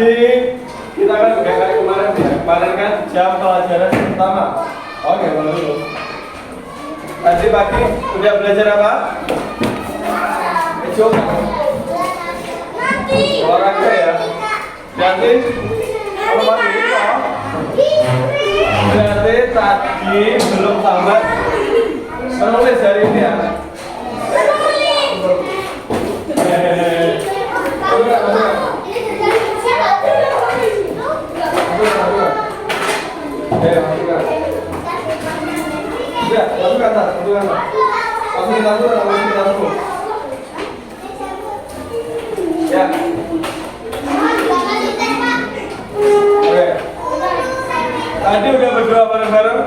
Tadi kita kan kayak kemarin ya. Kemarin kan jam pelajaran pertama. Oke, mulai dulu. Tadi pagi udah belajar apa? Olahraga ya. Berarti berarti tadi belum tamat menulis hari ini ya. Ya. Oke. Tadi udah berdoa bareng-bareng?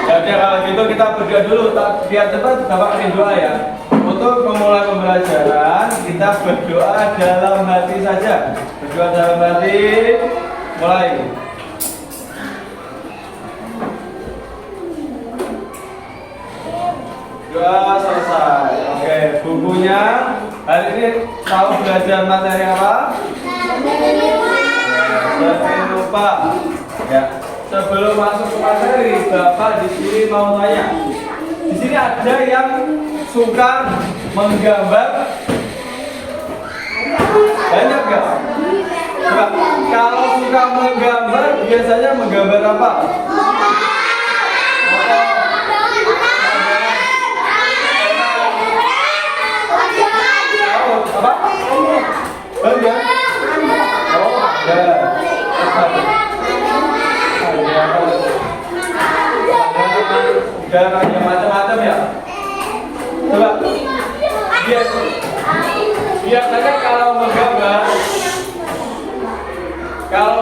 Ya udah, kalau gitu kita berdoa dulu. Biar cepat Bapak kasih doa ya. Untuk memulai pembelajaran, kita berdoa dalam hati saja. Berdoa dalam hati. Mulai. Doa selesai. Oke, bukunya hari ini tahu belajar materi apa? Jangan lupa. Ya. Sebelum masuk ke materi, Bapak di sini mau tanya. Di sini ada yang suka menggambar? Banyak nggak? Coba, kalau suka menggambar, biasanya menggambar apa? Apa? Banyak? Oh, ada. Gambarnya macam-macam ya. Coba. Biasanya kalau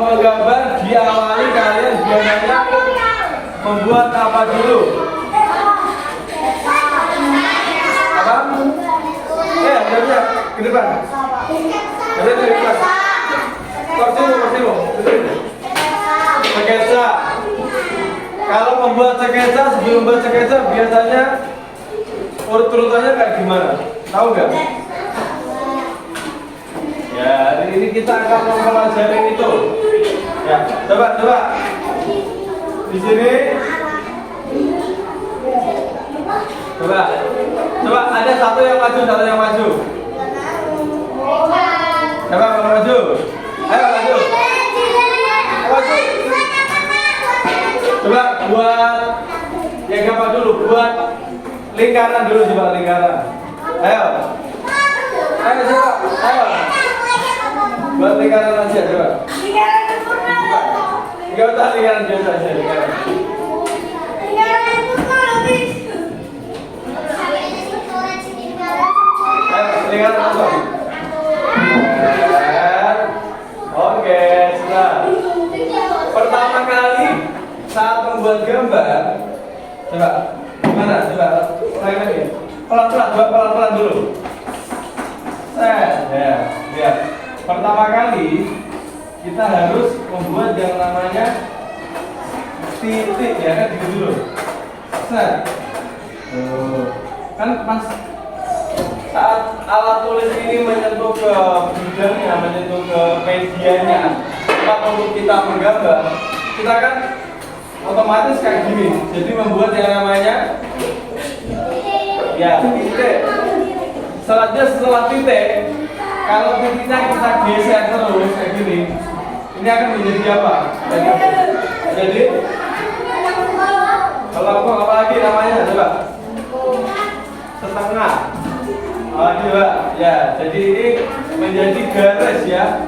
menggambar diawali kalian biasanya membuat apa dulu? Apa? Jawabnya ke depan. Ke depan. Kursi lu. Sketsa. Kalau membuat sketsa, sebelum membuat sketsa biasanya urut-urutannya kayak gimana? Tahu nggak? Ya, hari ini kita akan mempelajari itu. Ya, coba. Di sini. Coba ada satu yang maju. Coba maju. Ayo maju. Coba buat yang gampang dulu, buat lingkaran dulu, coba lingkaran. Ayo coba, buat lingkaran aja coba. Enggak usah lingkaran biasa aja, lingkaran. Lingkaran apa? Oke, sudah. Pertama kali saat membuat gambar, coba gimana? Coba lagi. Pelan-pelan dulu. Ya. Lihat. Pertama kali kita harus membuat yang namanya titik ya kan, gitu dulu. Kan pas saat alat tulis ini menyentuh ke bidangnya, menyentuh ke medianya, tempat untuk kita menggambar, kita kan otomatis kayak gini. Jadi membuat yang namanya ya titik. Setelah titik, kalau titiknya kita geser terus kayak gini, ini akan menjadi apa? Jadi kalau apa lagi namanya coba? Setengah. Coba ya. Jadi ini menjadi garis ya.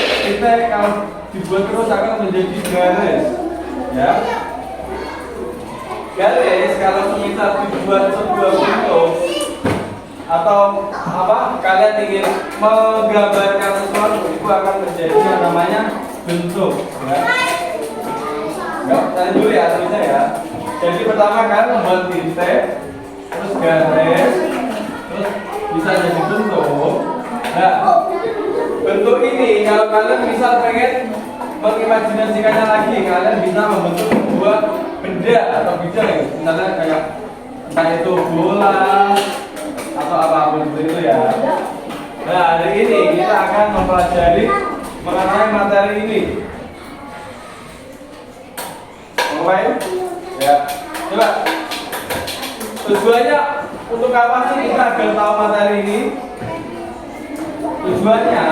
Titik kalau dibuat terus akan menjadi garis. Ya. Garis kalau misal dibuat sebuah bentuk atau apa, kalian ingin menggambarkan sesuatu, itu akan menjadi yang namanya bentuk ya. Tadi dulu ya, tulisnya ya. Jadi pertama kalian membuat titik, terus garis, terus bisa jadi bentuk. Nah, bentuk ini kalau kalian misal pengen mengimajinasikannya lagi, kalian bisa membentuk sebuah benda atau bidang ya. Misalnya kayak entah itu bola atau apapun itu ya. Nah, hari ini kita akan mempelajari mengenai materi ini. Ngapain? Ya, coba. Tujuannya untuk apa sih kita agar tahu materi ini? Tujuannya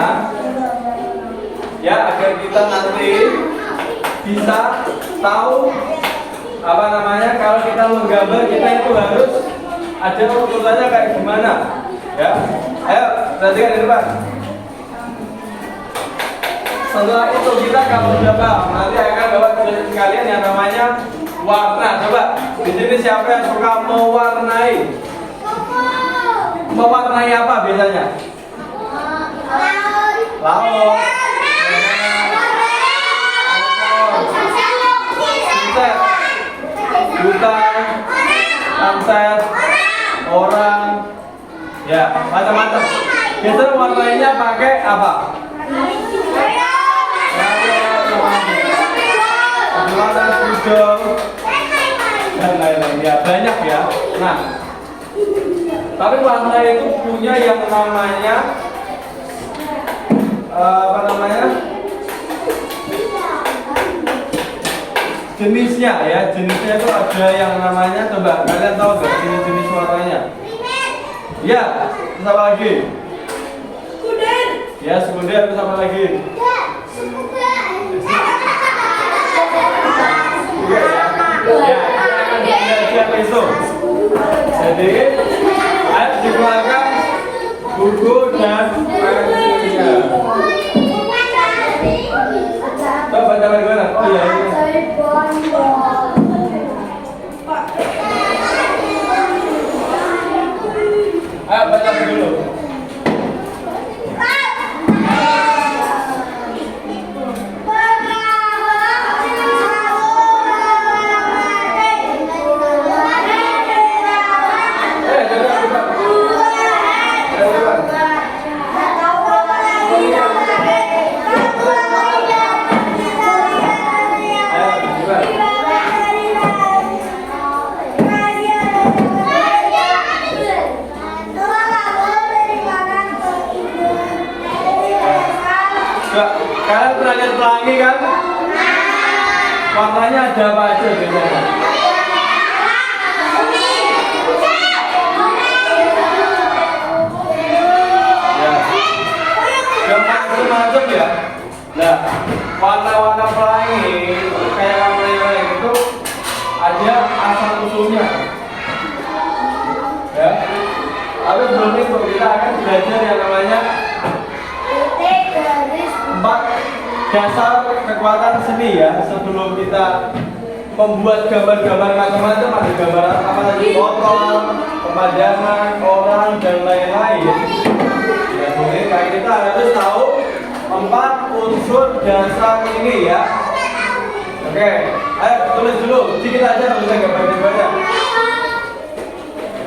ya agar kita nanti bisa tahu apa namanya kalau kita menggambar kita itu harus ada urutannya kayak gimana ya. Ayo perhatikan di depan. Setelah itu kita kalau sudah paham nanti akan bawa tugas kalian yang namanya warna. Coba di sini siapa yang suka mewarnai? Mewarnai apa biasanya? Laut. Sunset, hutan, sunset, orang, ya macam-macam. Biasanya warnanya pakai apa? Warna hijau dan lain-lain. Ya banyak ya. Nah, tapi warna itu punya yang namanya apa namanya? Jenisnya ya, jenisnya itu ada yang namanya, coba kalian tahu nggak jenis-jenis warnanya? Ya, terus apa lagi? Sekunder. Ya, sekunder, terus apa lagi? Ya, sekunder. Ya, itu. Jadi, ayo dikeluarkan buku dan pensilnya. Coba baca bagaimana? Oh iya, ini. Ayo baca dulu. Kalian pernah lihat pelangi kan? Warnanya ada apa aja biasanya? Ya, macam-macam ya. Nah, warna-warna pelangi kayak warna yang lain itu ada asal usulnya. Ya, tapi sebelum itu kita akan belajar yang namanya 4 dasar kekuatan seni ya. Sebelum kita membuat gambar-gambar macam-macam, ada gambar apa tadi, motor, pemandangan, orang dan lain-lain. Ya, jadi kita harus tahu 4 unsur dasar ini ya. Oke, ayo tulis dulu, sedikit aja nggak usah gambar-gambarnya.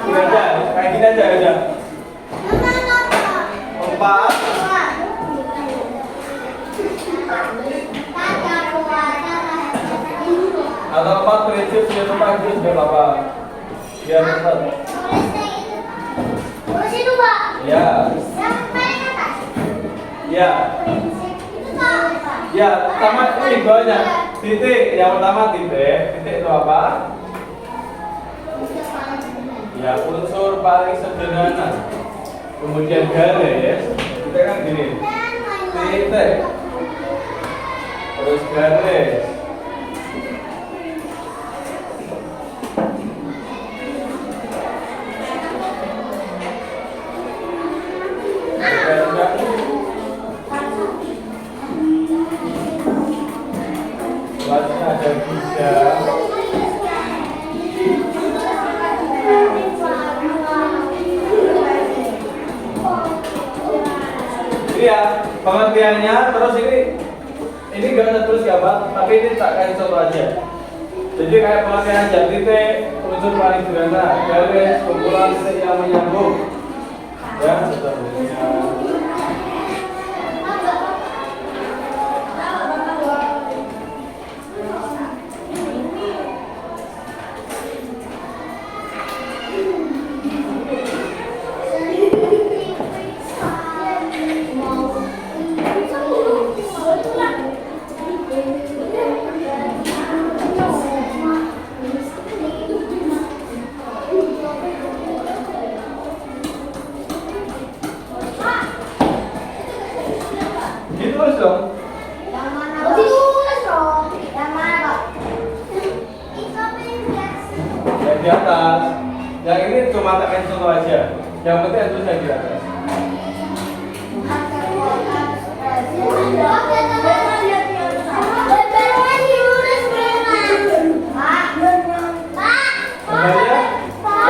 Ini aja, kayak gini aja. 4 atau 4 prinsip sudah tempat itu sudah apa? Biar cepat. Terus itu Pak? Ya. Yang paling atas? Ya. Ya, sama ini banyak. Titik, yang pertama titik. Titik itu apa? Ya, unsur paling sederhana. Kemudian garis, kita kan gini. Titik. Terus garis. Selanjutnya ada giga. Ini ya pengertiannya. Terus ini gak ada terus ya Pak, tapi ini tak kasih contoh aja. Jadi kayak pengertian aja, titik unsur paling sederhana, garis kumpulan titik yang menyambung. Ya, seterusnya. di atas. Yang ini cuma tekan contoh aja. Yang penting itu tulisnya di atas. Sebenarnya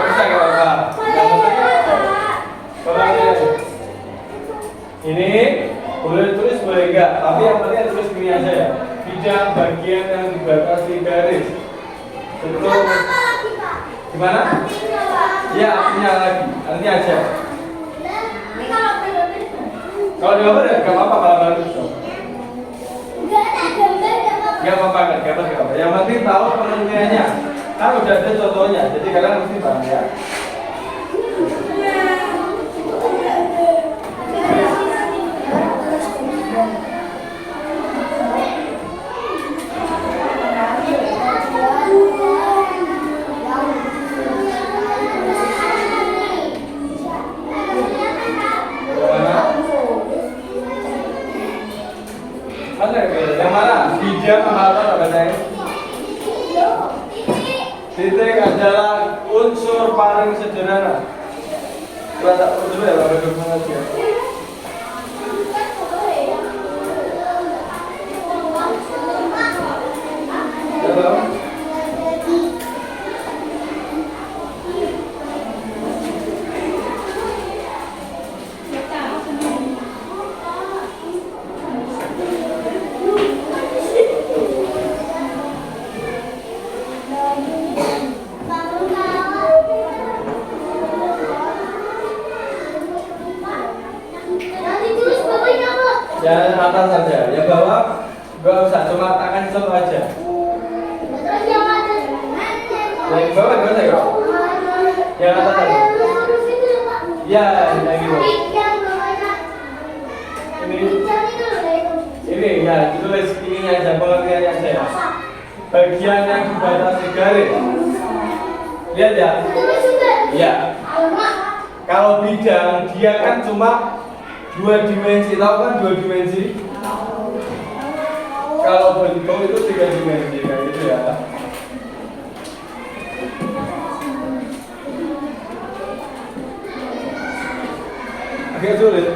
bisa nggak apa? Yang penting ini boleh tulis boleh enggak, tapi yang penting tulis gini aja ya. Bidang bagian yang dibatasi garis. Betul. Gimana? Ya, artinya lagi. Artinya aja. Kalau digambar ya nggak apa-apa kalau itu. Nggak apa-apa kan, gambar. Yang penting tahu pengertiannya. Kan udah ada contohnya, jadi kalian mesti paham ya. Yang mana? Bidang apa bahasanya? Titik adalah unsur paling sederhana. Coba tak dulu ya, Bapak Ibu aja. Halo. Yang atas saja, yang bawah nggak usah, cuma tangan contoh aja. Yang bawah nggak usah ya? Yang atas saja. Ya, yang gitu. Ini ya, ditulis ini aja, pengertiannya aja ya. Bagian yang dibatasi garis. Lihat ya. Ya. Kalau bidang dia kan cuma 2 dimensi, tahu kan 2 dimensi? Kalau bentuk itu 3 dimensi, kayak gitu ya. Agak sulit.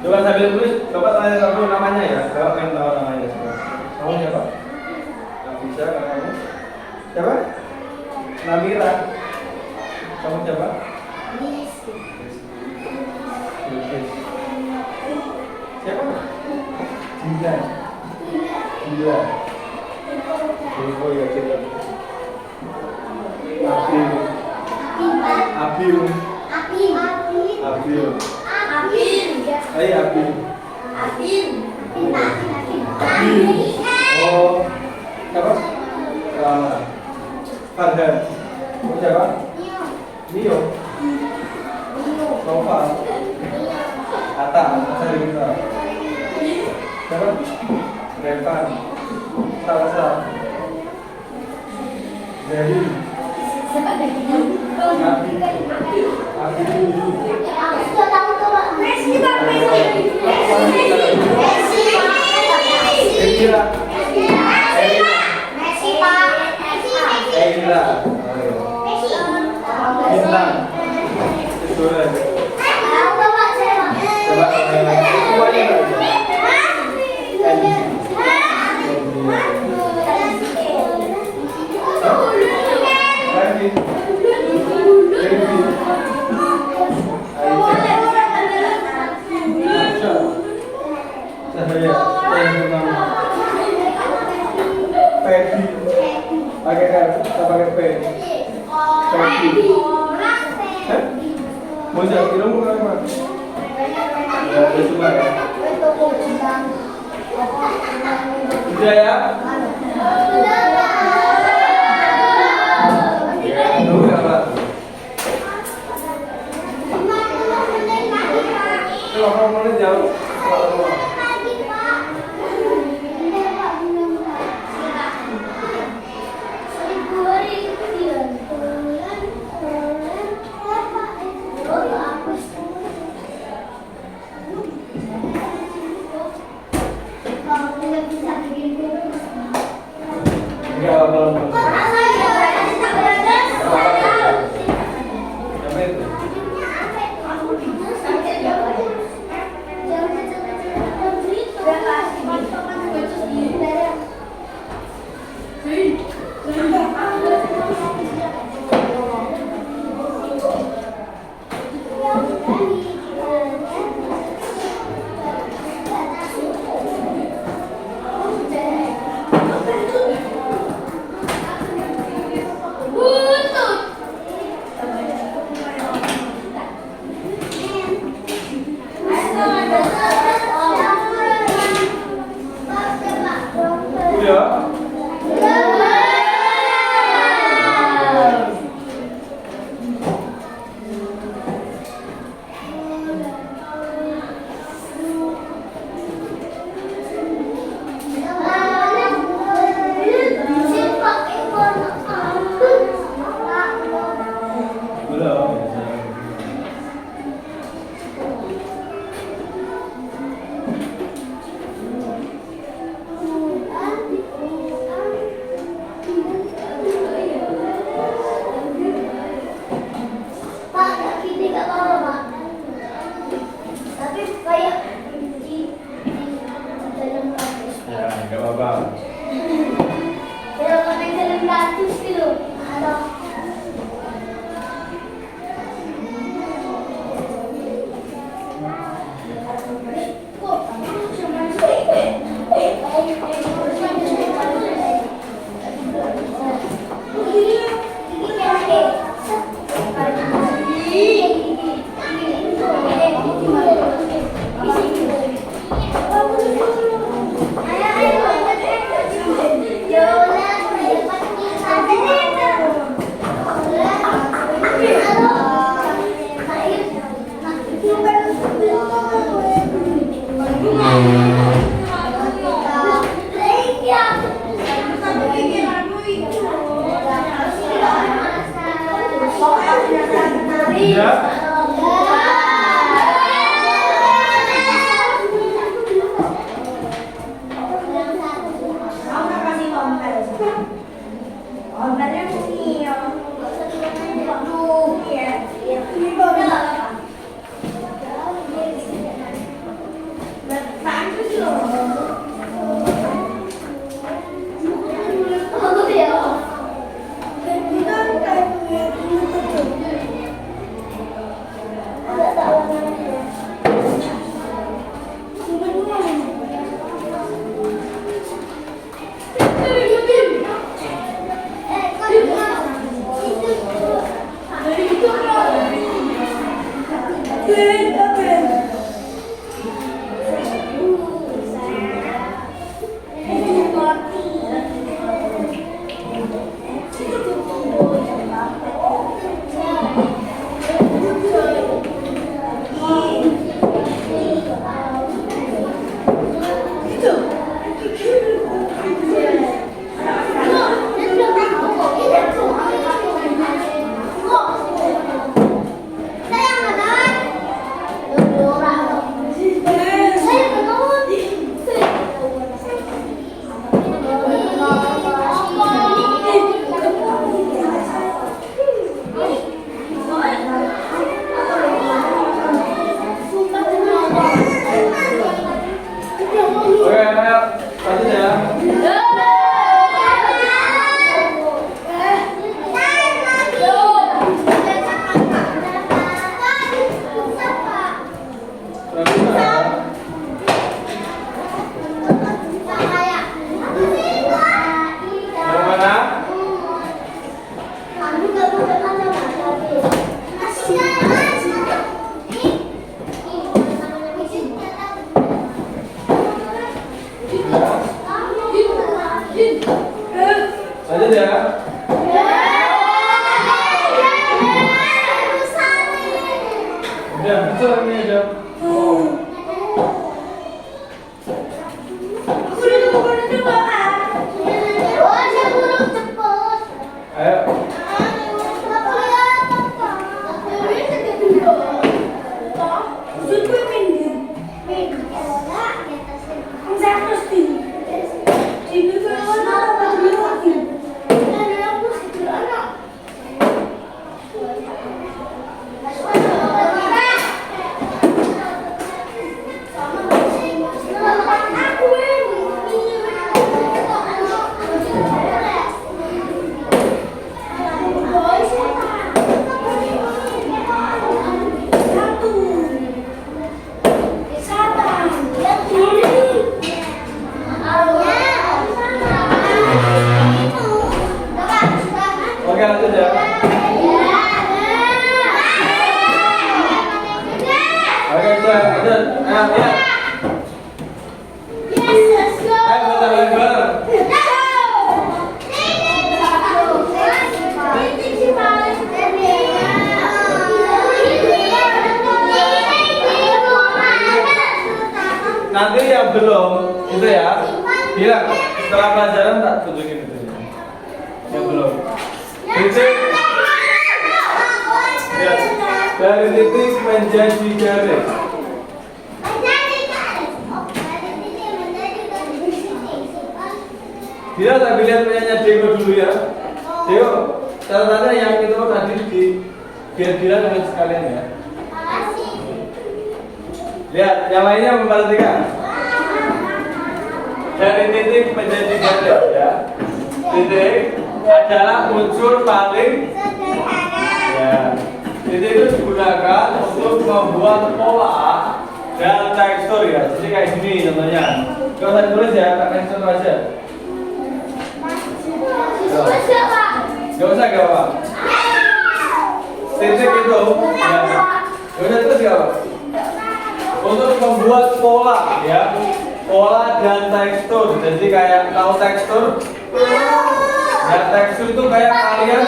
Coba sambil tulis, coba tanya kamu namanya ya. Coba pengen tahu namanya semua. Kamu siapa? Yang bisa kamu? Siapa? Namira. Kamu siapa? Siapa? Dinda. Dinda. Oh ya kita. Abil. Abil. Abil. Hai Abil. Abil. Oh, siapa? Rama. Farhan. Kamu siapa? Nio. Nova. Ata. Sarita. Siapa? Revan. Salsa. Dari. Abi. boleh. Coba semuanya pakai R, kita pakai P. Pedi. Mau jadi kira mau apa? Ya, semua ya. Sudah ya? Tunggu ya, Pak. Kalau mau jauh, Udah, betul ini aja. Oh. Ayo. Oke, lanjut ya. Oke, lanjut. Ya. Ayo kita bareng-bareng. Nanti yang belum itu ya, bilang setelah pelajaran tak tunjukin itu ya. Yang belum. Titik. Ya. Dari titik menjadi garis. Bila tak lihat punyanya Deo dulu ya. Deo, catatannya yang itu tadi biar Bila dengan sekalian ya. Lihat, yang lainnya memperhatikan. Dari titik menjadi garis ya. Titik adalah unsur paling ya. Titik itu digunakan untuk membuat pola dan tekstur ya. Jadi kayak gini contohnya. Gak usah tulis ya, tak tekstur aja. Gak usah gak apa. Titik itu ya. Gak usah tulis gak apa. Untuk membuat pola ya. Pola dan tekstur. Jadi kayak tahu tekstur. Ya, tekstur itu kayak kalian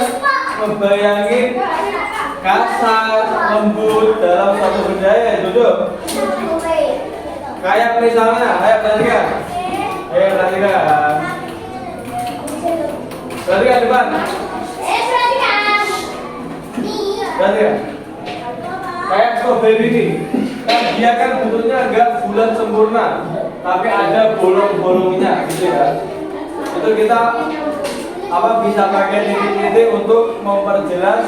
membayangin kasar, lembut dalam satu benda ya, duduk. Kayak misalnya, ayo perhatikan. Ayo perhatikan. Perhatikan depan. Perhatikan. Kayak strawberry ini. Kan dia kan bentuknya enggak bulat sempurna, tapi ada bolong-bolongnya gitu ya. Itu kita bisa pakai titik-titik untuk memperjelas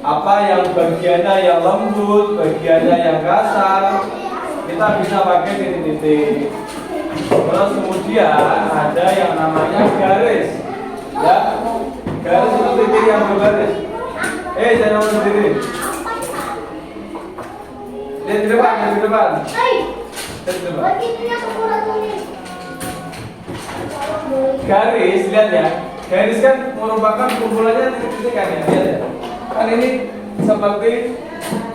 apa yang bagiannya yang lembut, bagiannya yang kasar. Kita bisa pakai titik-titik. Terus kemudian ada yang namanya garis. Ya, garis itu titik yang berbaris. Jangan nomor sendiri. Lihat di depan, lihat di depan. Lihat di depan. Garis, lihat ya. Garis kan merupakan kumpulannya titik-titik kan ya. Lihat ya. Kan ini seperti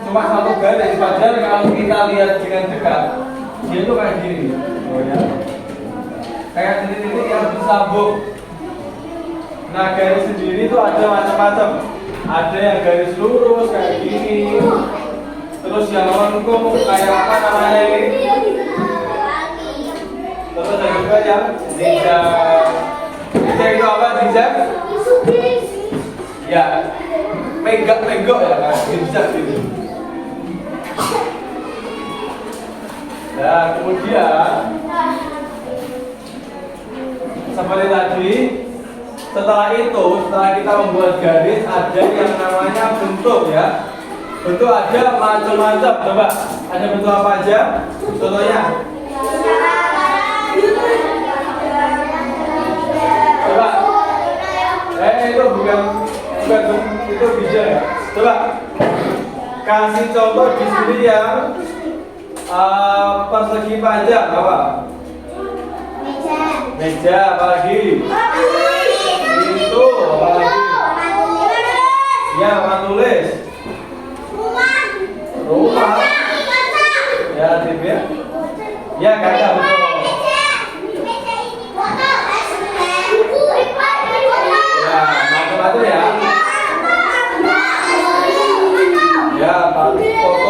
cuma satu garis. Padahal kalau kita lihat dengan dekat, dia tuh kayak gini. Oh ya. Kayak titik-titik yang bersambung. Nah, garis sendiri itu ada macam-macam. Ada yang garis lurus kayak gini. Terus yang lengkung kayak apa namanya ini? Terus ada juga yang zigzag. Zigzag itu apa zigzag? Ya, megok ya kan, zigzag gitu. Nah, kemudian seperti tadi, setelah kita membuat garis, ada yang namanya bentuk ya. Bentuk ada macam-macam. Coba, ada bentuk apa aja? Contohnya. Coba. Itu bukan itu bisa ya. Coba. Kasih contoh di sini yang persegi panjang apa? Meja, apalagi? Itu, apalagi? Ya, papan tulis. Rumah. Ya, tip ya. Ya, kaca betul. Ya, macam-macam ya. Ya, foto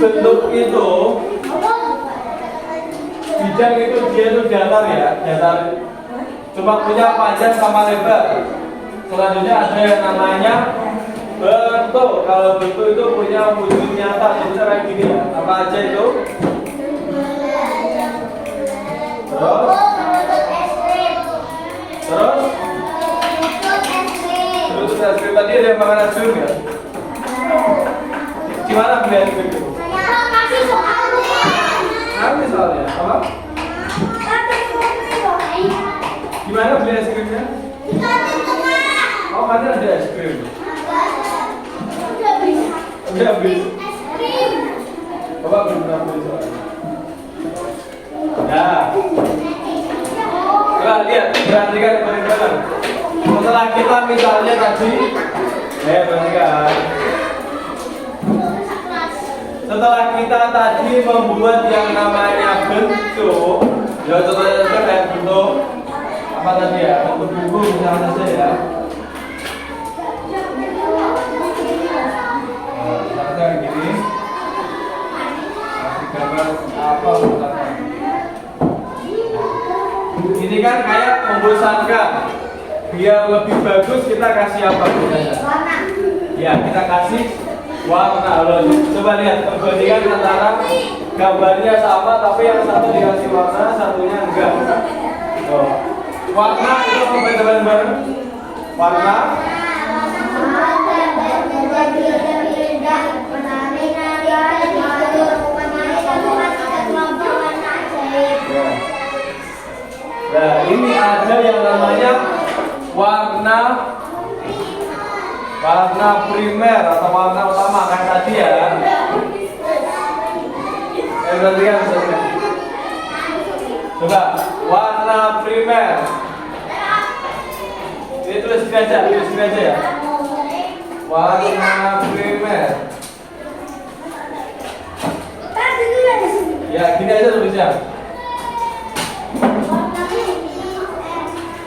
bentuk itu bidang itu dia itu datar ya, datar. Cuma punya panjang sama lebar. Selanjutnya ada yang namanya bentuk. Kalau bentuk itu punya wujud nyata, jadi kayak gini ya. Apa aja itu? Terus? Terus es krim tadi ada yang makan es krim ya? Gimana beli es krim itu? Kasih soalnya. Nanti soalnya, apa? Gimana beli es krimnya? Oh, mana ada es krim? Udah beli. Bapak belum pernah beli soalnya. Nah, coba lihat, perhatikan teman-teman. Setelah kita misalnya tadi, perhatikan. Setelah kita tadi membuat yang namanya bentuk, ya contohnya kayak bentuk apa tadi ya, bentuk buku misalnya saja ya. Misalnya kayak gini, kasih gambar apa misalnya. Ini kan kayak membosankan. Biar lebih bagus kita kasih apa biasanya? Warna. Ya, kita kasih warna. Loh, coba lihat perbandingan antara gambarnya sama tapi yang satu dikasih warna, satunya enggak. Tuh. Warna itu apa teman-teman? Warna nah, ini ada yang namanya warna primer atau warna utama kan tadi ya. Perhatikan saja. Coba warna primer. Ini tulis aja ya. Warna primer. Ya, gini aja tulisnya.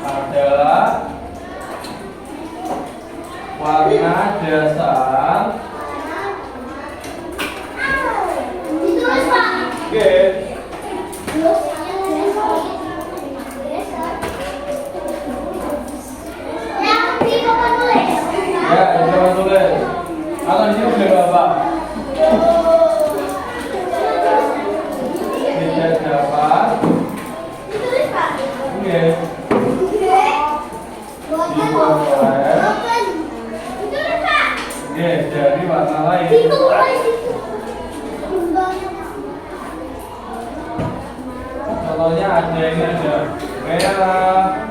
Adalah warna dasar. Oke. Ya, jangan tulis. Kalau di sini udah apa? Tidak dapat. Oke. Dari warna lain. Contohnya ada ini ada merah,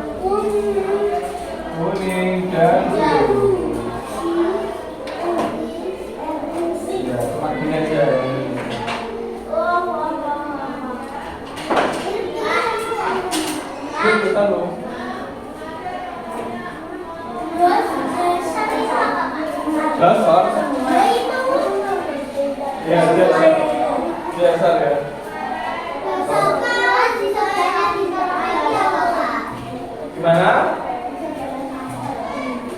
kuning dan biru. Ya, cuma gini aja. Ini kita loh. Dasar. Ya, dasar ya. Gimana?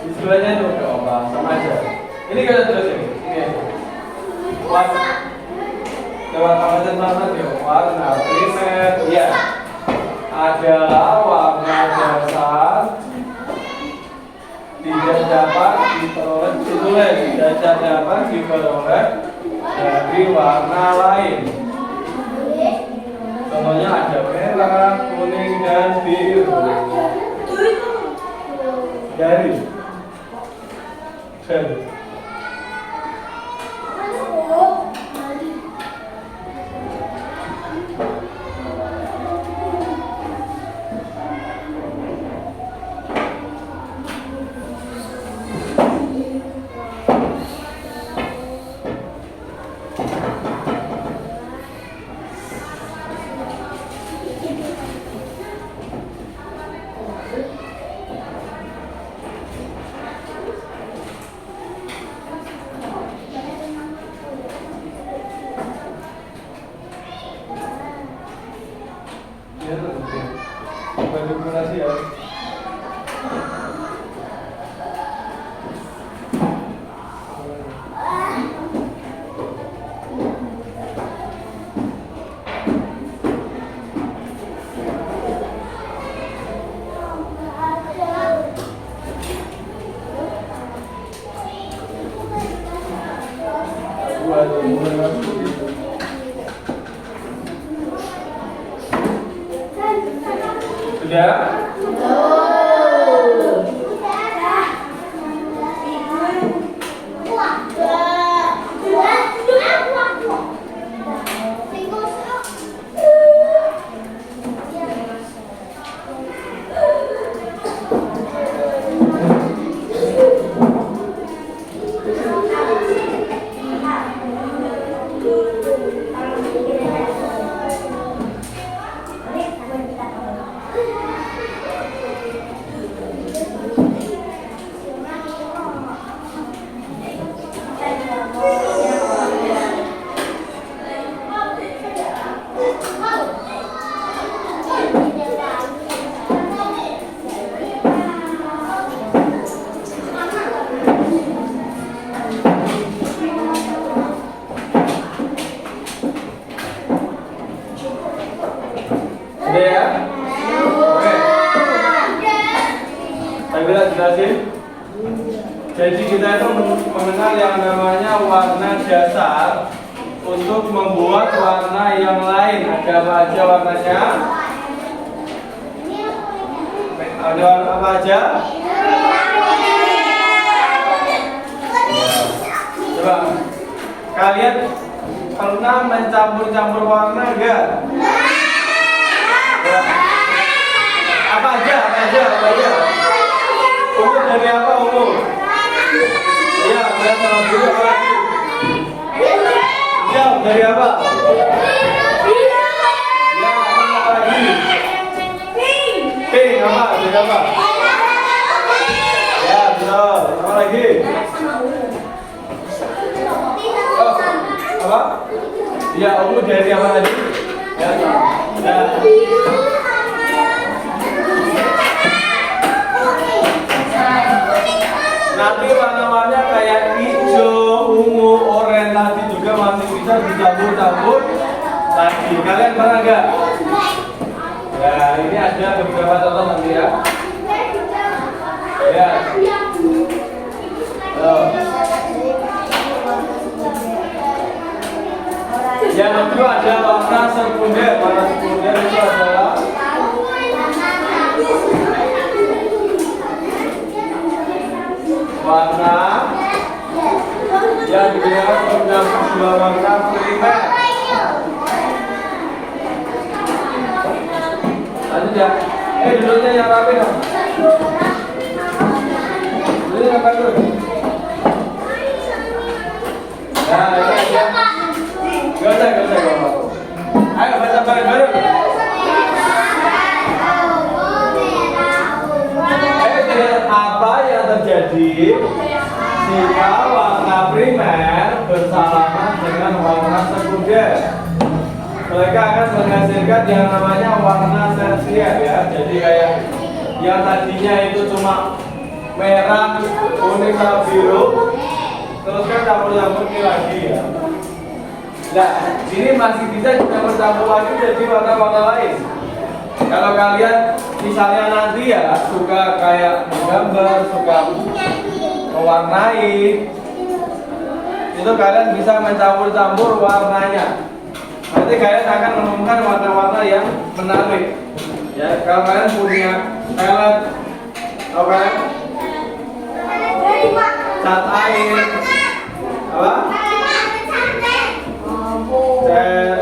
Istilahnya itu apa? Sama aja. Ini kita terus ini. Warna. Warna macam mana ya? Warna primer. Ya. Adalah warna dasar. Tidak dapat diperoleh, tidak dapat diperoleh dari warna lain. Contohnya ada merah, kuning dan biru. Dari. Terima kasih ya. Sudah? Sudah ya? Oke. Saya bisa jelasin. Jadi kita itu mengenal yang namanya warna dasar untuk membuat warna yang lain. Ada apa aja warnanya? Ada warna apa aja? Coba kalian pernah mencampur-campur warna enggak? Apa aja? Ungu dari apa ungu? Iya, berapa dulu apa lagi? Hijau dari apa? Ya, apa lagi? Pink apa? Dari apa? Ya, betul. Apa lagi? Oh, apa? Ya, ungu dari apa lagi? Ya, nah. Nanti warna-warna kayak hijau, ungu, oranye tadi juga masih bisa dicampur-campur tadi. Kalian pernah nggak? Ya, ini ada beberapa contoh nanti ya. Ya. Yang kedua ada warna sekunder. Warna sekunder itu adalah warna yang digunakan untuk mencampur dua warna primer. Lanjut ya. Duduknya yang rapi dong. Duduknya yang rapi dulu. Nah, ini ya. Gak usah. Ayo baca bareng-bareng. Apa yang terjadi jika warna primer bersalaman dengan warna sekunder? Mereka akan menghasilkan yang namanya warna tersier ya. Jadi kayak yang tadinya itu cuma merah, kuning, sama biru, terus kan campur-campur lagi ya. Nah, ini masih bisa dicampur-campur lagi jadi warna-warna lain. Kalau kalian misalnya nanti ya suka kayak menggambar, suka mewarnai, itu kalian bisa mencampur-campur warnanya. Nanti kalian akan menemukan warna-warna yang menarik. Ya, kalau kalian punya pelet, oke, cat air, apa? Cat,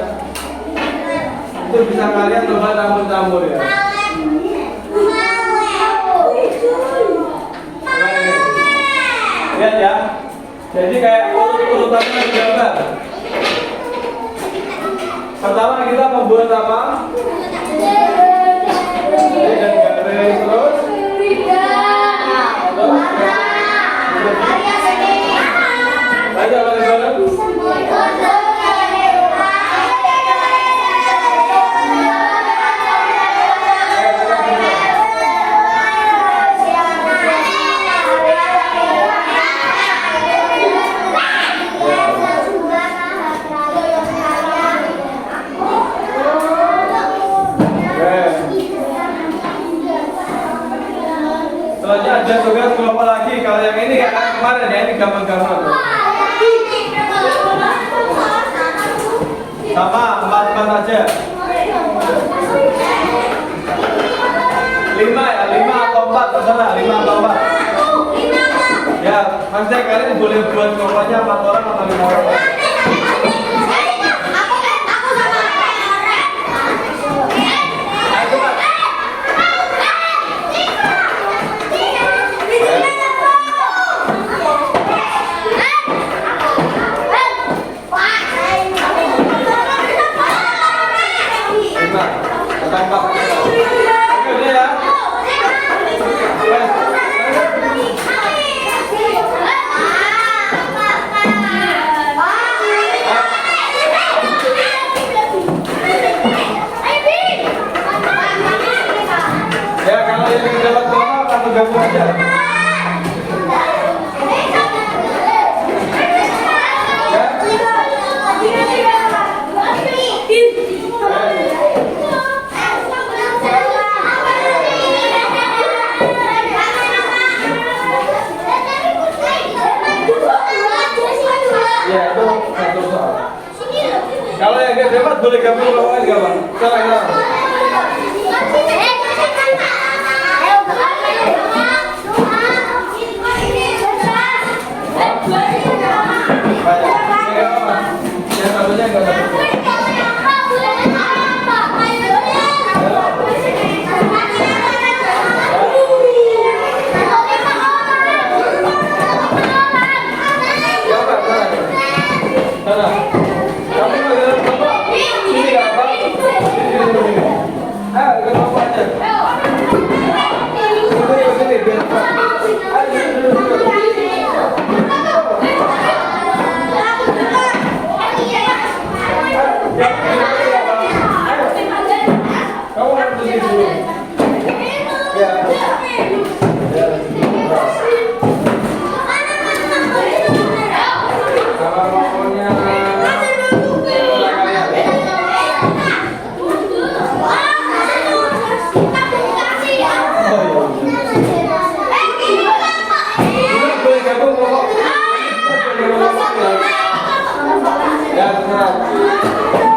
itu bisa kalian coba campur-campur ya. Lihat ya. Jadi kayak urut-urutannya di gambar. Pertama kita membuat apa? Jadi dan garis terus. Ayo bareng-bareng. Selanjutnya ada tugas kelompok lagi. Kalau yang ini kayak kemarin ya, ini gambar-gambar. Sama 4 aja. terserah 5 atau 4. Ya, maksudnya kalian boleh buat kelompoknya 4 orang atau 5 orang. Gabung aja. Ya, itu satu soal. Kalau yang gak dapat boleh gabung kalau lain gak, Bang? Salah. Yang satunya enggak dapat.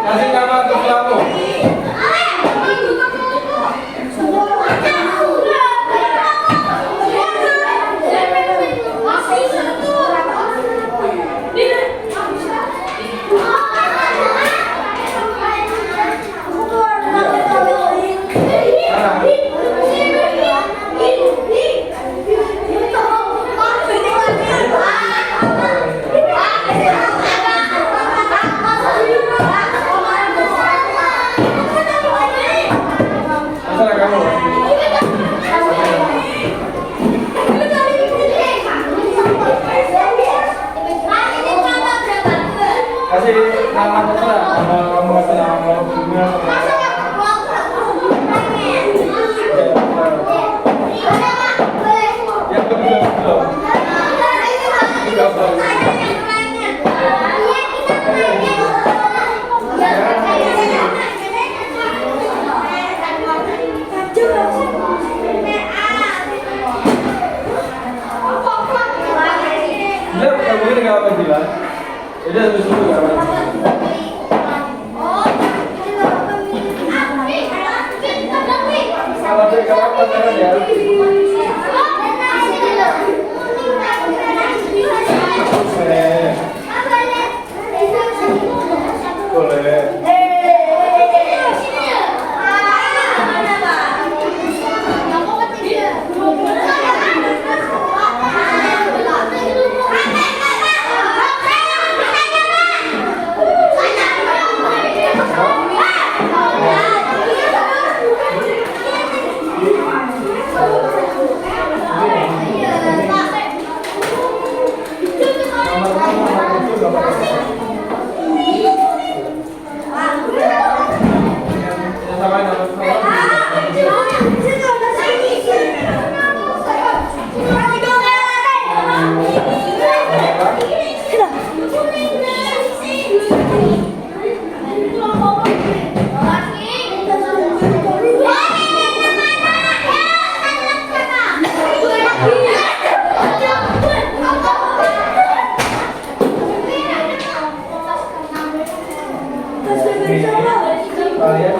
Kasih nama untuk kamu. Kasih nama terserah, kamu kasih nama bunga. Yang kedua, Jadi habis dulu gak apa-apa. Kalau dari kapan jangan ya. Boleh. Kalian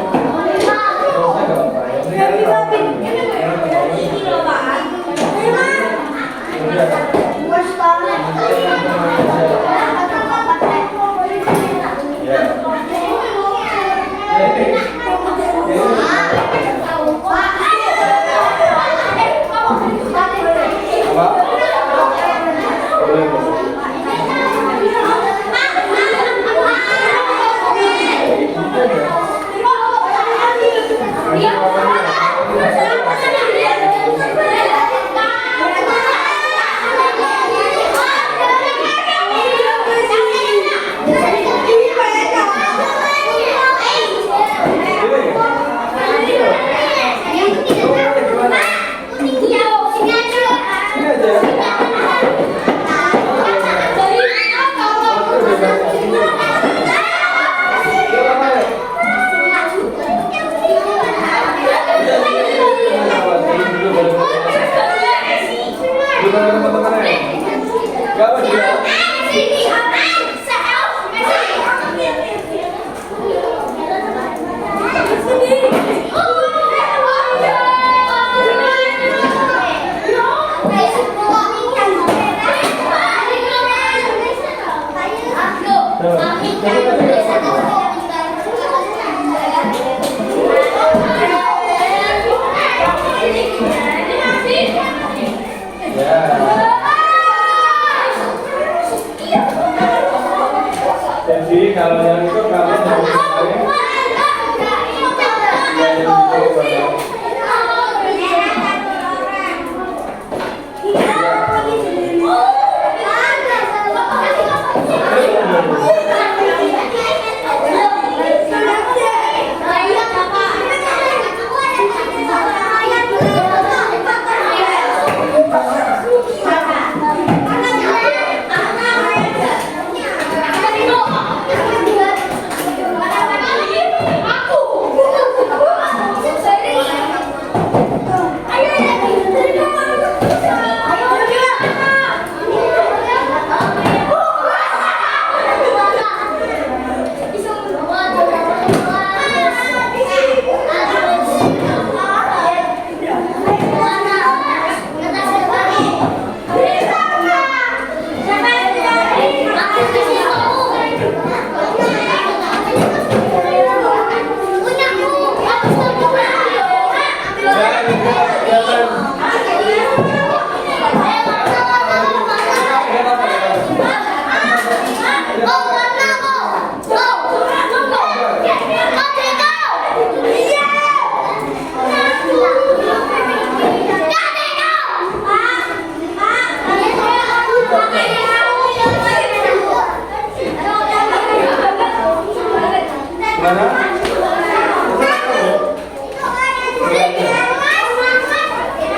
Mana?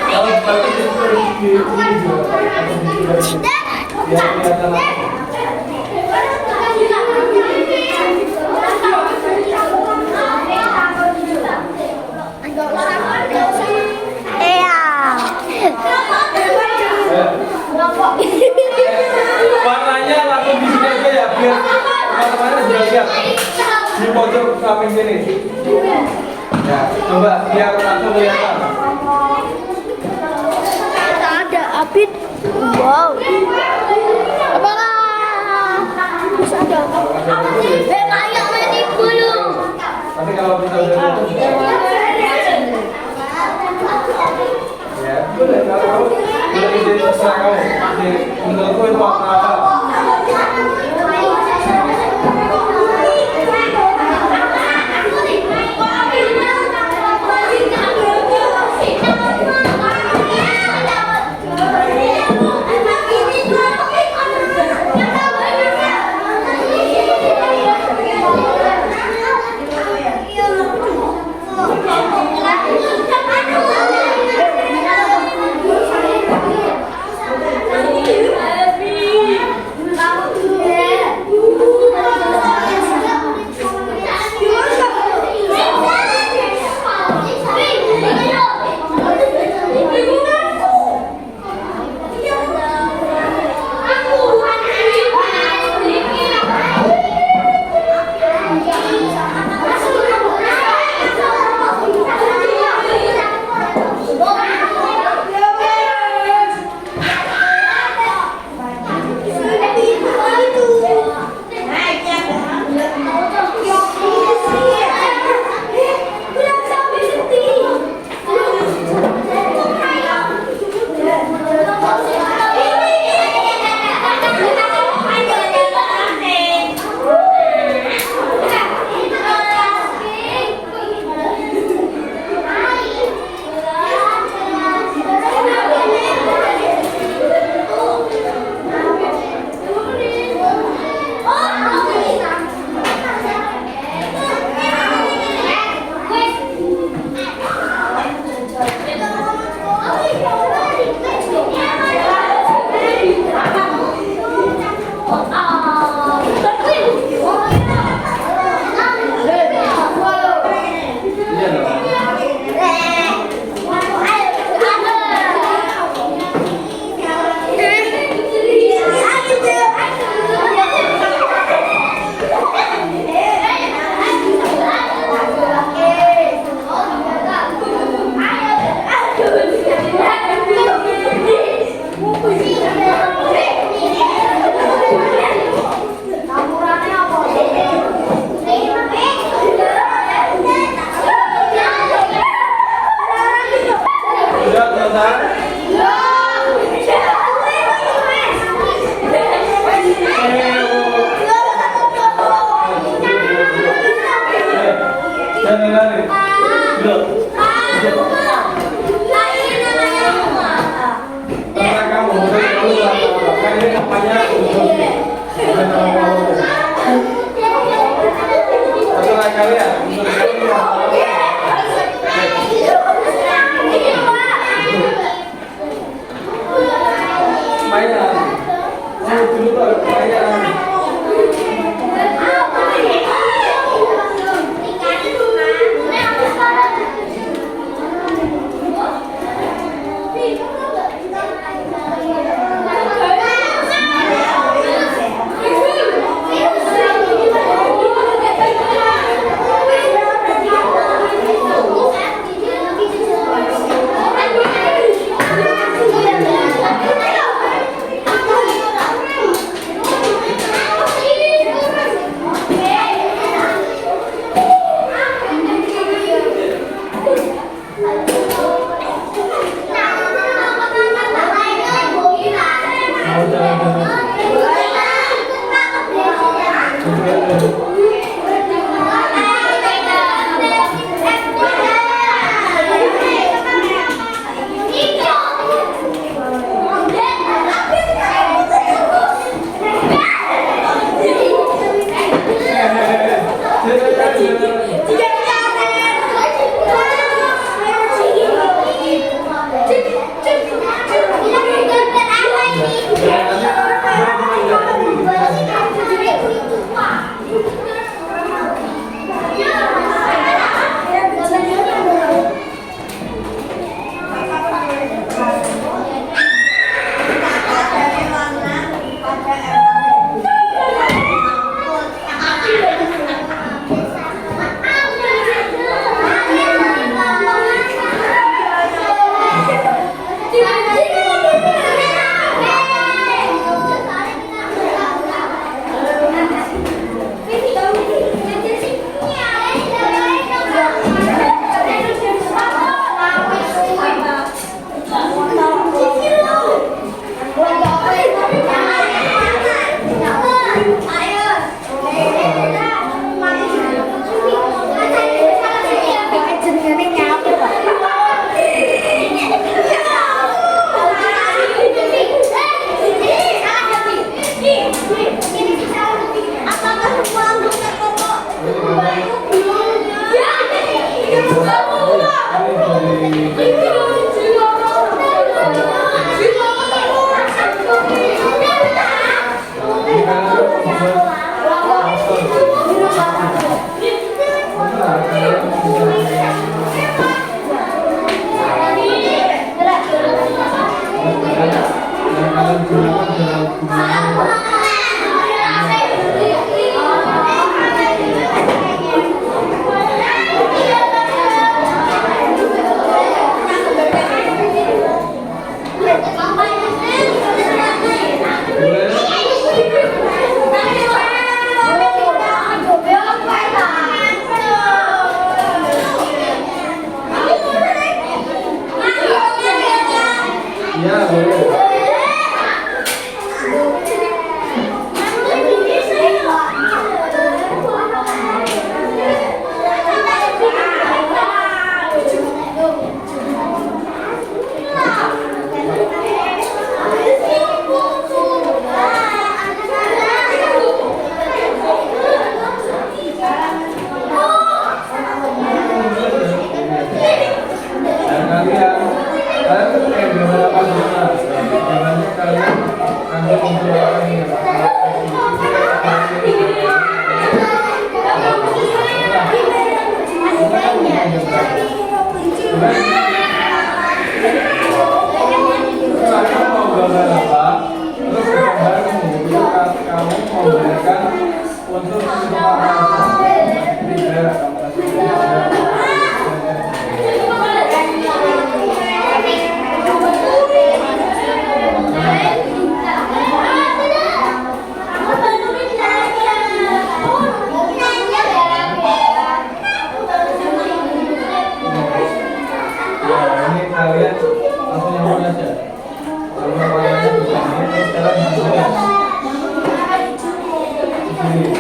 Kalau berarti ini juga. Ya, kelihatan. Warnanya langsung di sini aja ya, biar teman-teman bisa lihat di pojok samping sini. Ya, coba biar langsung kelihatan. Ada Apit. Wow. Apalah? Bisa ada. Kayak main dulu. Tapi kalau bisa udah ya, boleh kalau udah ide terserah kamu. Menurutku itu warna apa? Ya, boleh. Dan kalian tuh kayak gimana pas jangan kalian ambil untuk orang yang kamu mau gambar apa? Terus gambar kamu mau berikan untuk kalian langsung yang mana aja. Kalau warnanya begini, terus sekarang hasilnya di sini.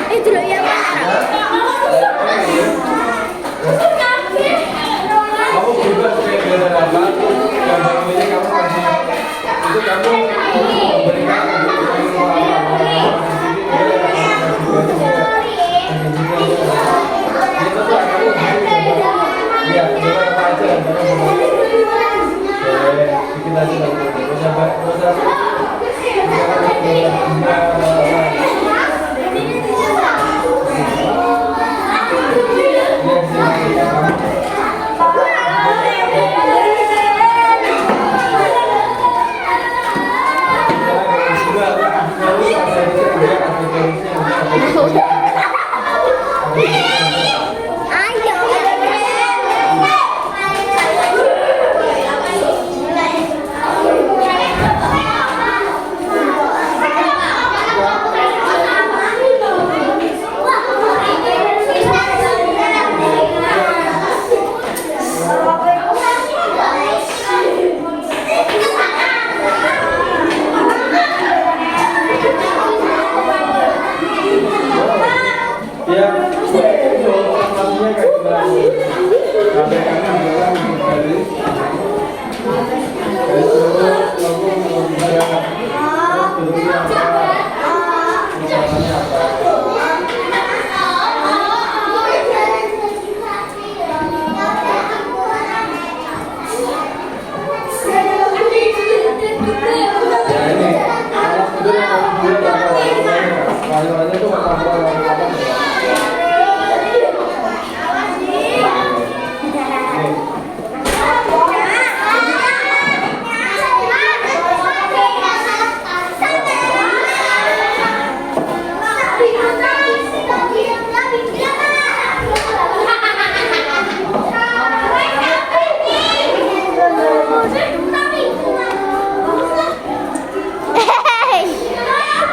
Itu loh yang mana? Kamu bebas kayak gambar apa? Gambar ini kamu kasih. Itu kamu berikan ya, coba apa aja? Bikin aja Contohnya kayak gimana? Sampai kanan belakang garis. Garis lurus, lalu bisa. Terus bentuknya apa? Misalnya apa? Warna-warnanya tuh warna-warna.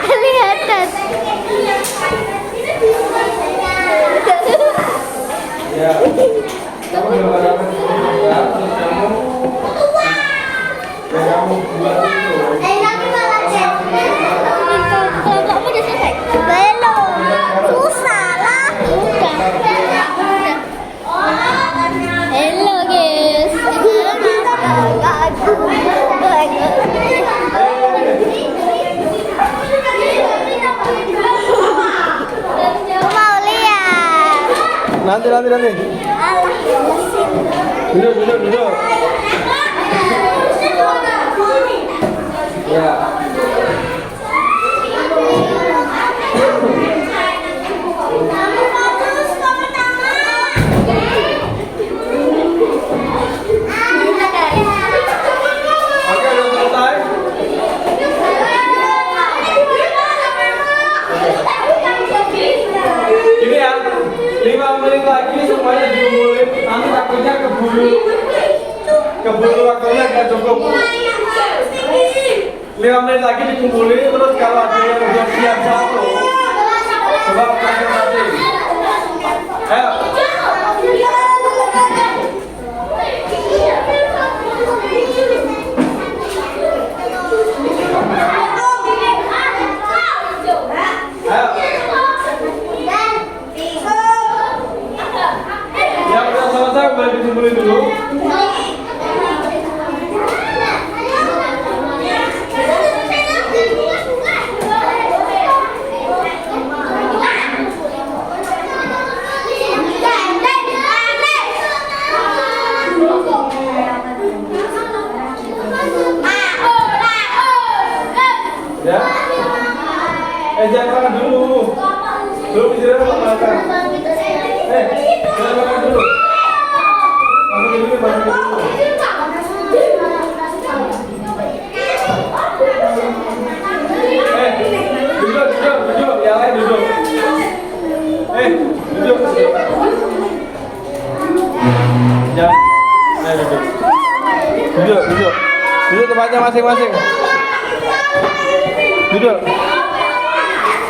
Kelihatan. Ya, kamu gambar-gambar ini ya, terus kamu buat itu. Kalau kamu udah selesai? Belum. Susah lah. Hello guys. Mau lihat. Nanti. Alah, Duduk. Ya. Oke, udah selesai. Ini ya, 5 menit lagi semuanya dikumpulin. Nanti takutnya keburu waktunya nggak cukup. 5 menit lagi dikumpulin, terus kalau ada yang udah siap satu, coba presentasi. Ayo. Yang udah selesai boleh dikumpulin dulu. Ya. Jangan makan dulu. Belum istirahat makan. Jangan makan dulu. Masukin dulu. Duduk. Yang lain duduk. Duduk. Jangan. Duduk. Duduk tempatnya masing-masing. Duduk.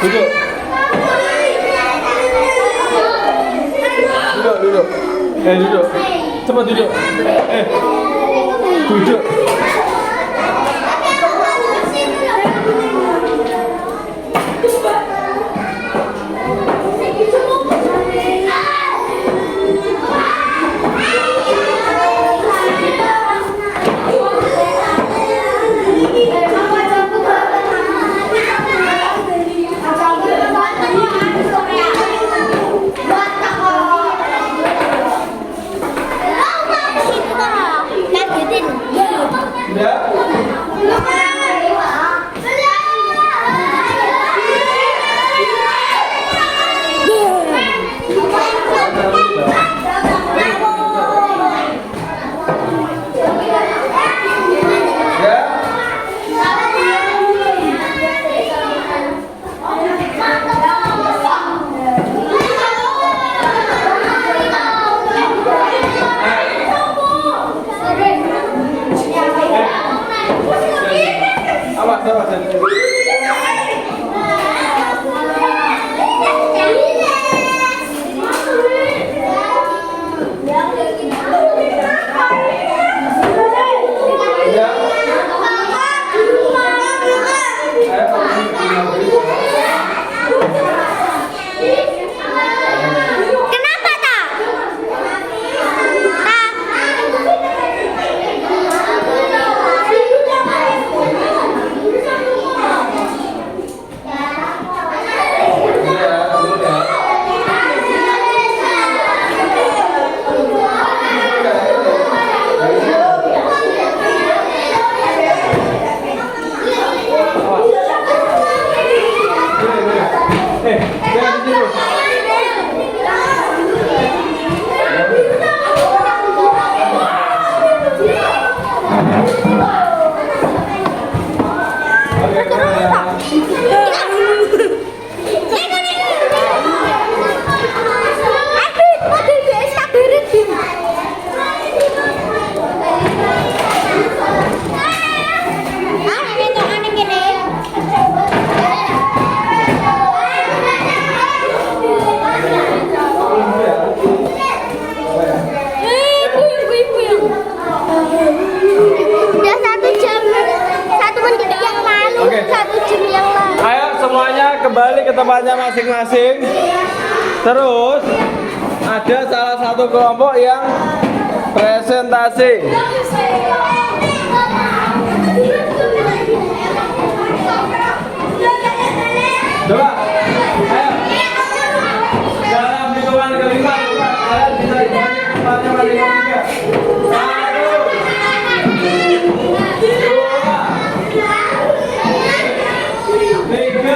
Duduk. Cepat duduk. Duduk. Kenapa tak? Oke, keren ya. Udah 1 jam, 1 menit yang lalu, Oke. 1 jam yang lalu. Ayo semuanya kembali ke tempatnya masing-masing. Terus ada salah satu kelompok yang presentasi. Coba, ayo. Dalam hitungan kelima, coba kalian bisa kembali ke tempatnya masing-masing. 5.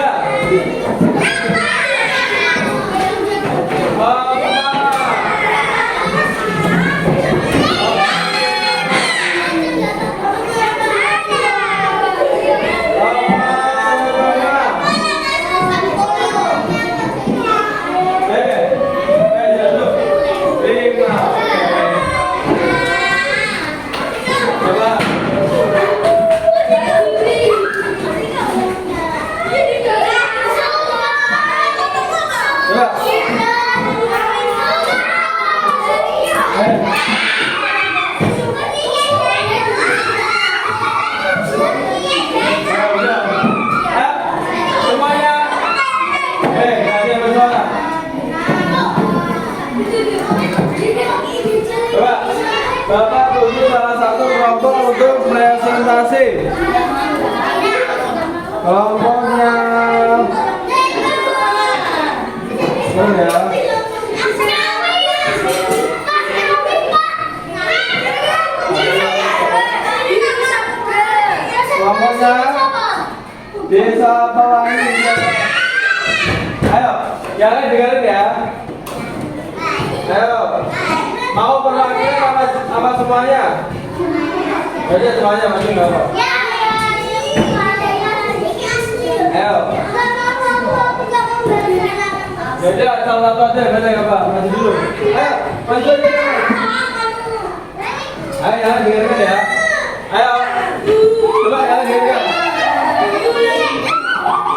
Bapak tunjuk salah satu kelompok untuk presentasi. Kelompoknya ya. Kelompoknya Desa Pelangi. Ayo, yang lain dengerin ya. Ayo, mau perwakilan apa semuanya? Ayo semuanya masih nggak apa? Ayo. Jadi salah satu aja, mana nggak apa? Maju dulu. Ayo, maju aja. Ayo, dengerin ya. Ayo, coba kalian dengerin.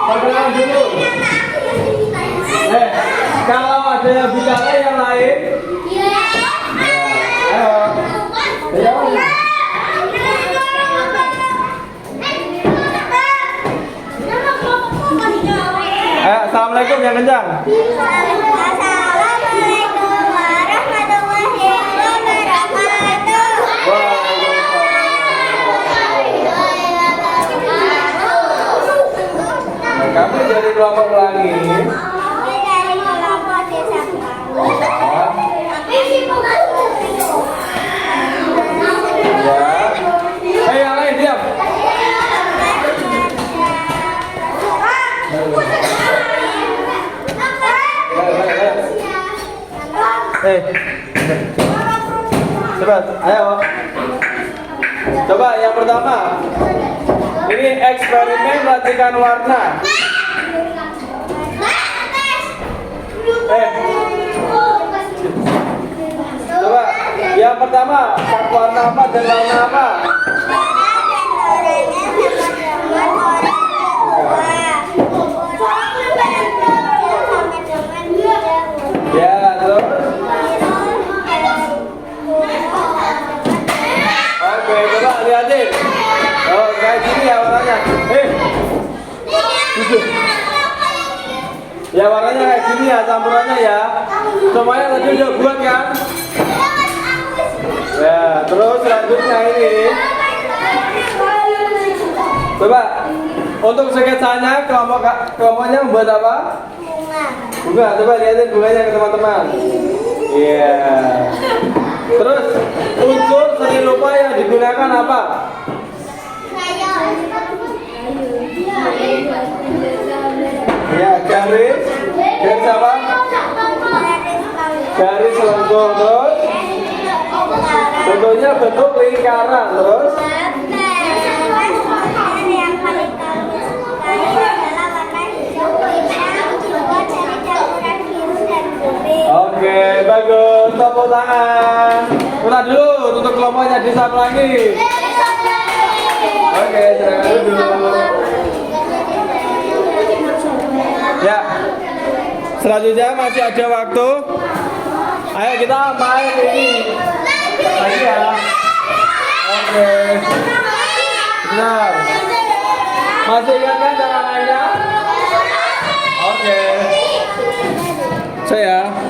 Perkenalan dulu. Kalau ada yang bicara yang lain, ayo. Ayo, assalamualaikum yang kencang. Assalamualaikum warahmatullahi wabarakatuh. Kami dari kelompok Pelangi. Dari kelompok Desa Ya. Yang lain diam. Coba, ayo. Coba yang pertama. Ini eksperimen racikan warna. Coba, yang pertama, warna apa dan warna apa? Ya, terus. Oke, coba lihatin. Oh, kayak gini ya warnanya. Duduk. Ya warnanya kayak gini ya campurannya ya. Semuanya tadi udah buat kan? Ya, terus selanjutnya ini. Coba untuk sketsanya kelompoknya membuat apa? Bunga. Coba lihatin bunganya ke teman-teman. Iya. Terus unsur seni rupa yang digunakan apa? Ya, garis apa? Garis lengkung. Terus bentuknya bentuk lingkaran. Terus Hisap lagi. Oke, silakan duduk. Ya. Selanjutnya masih ada waktu. Ayo kita main ini. Lagi ya. Oke. Benar. Masih ingat kan cara mainnya? Oke. Saya.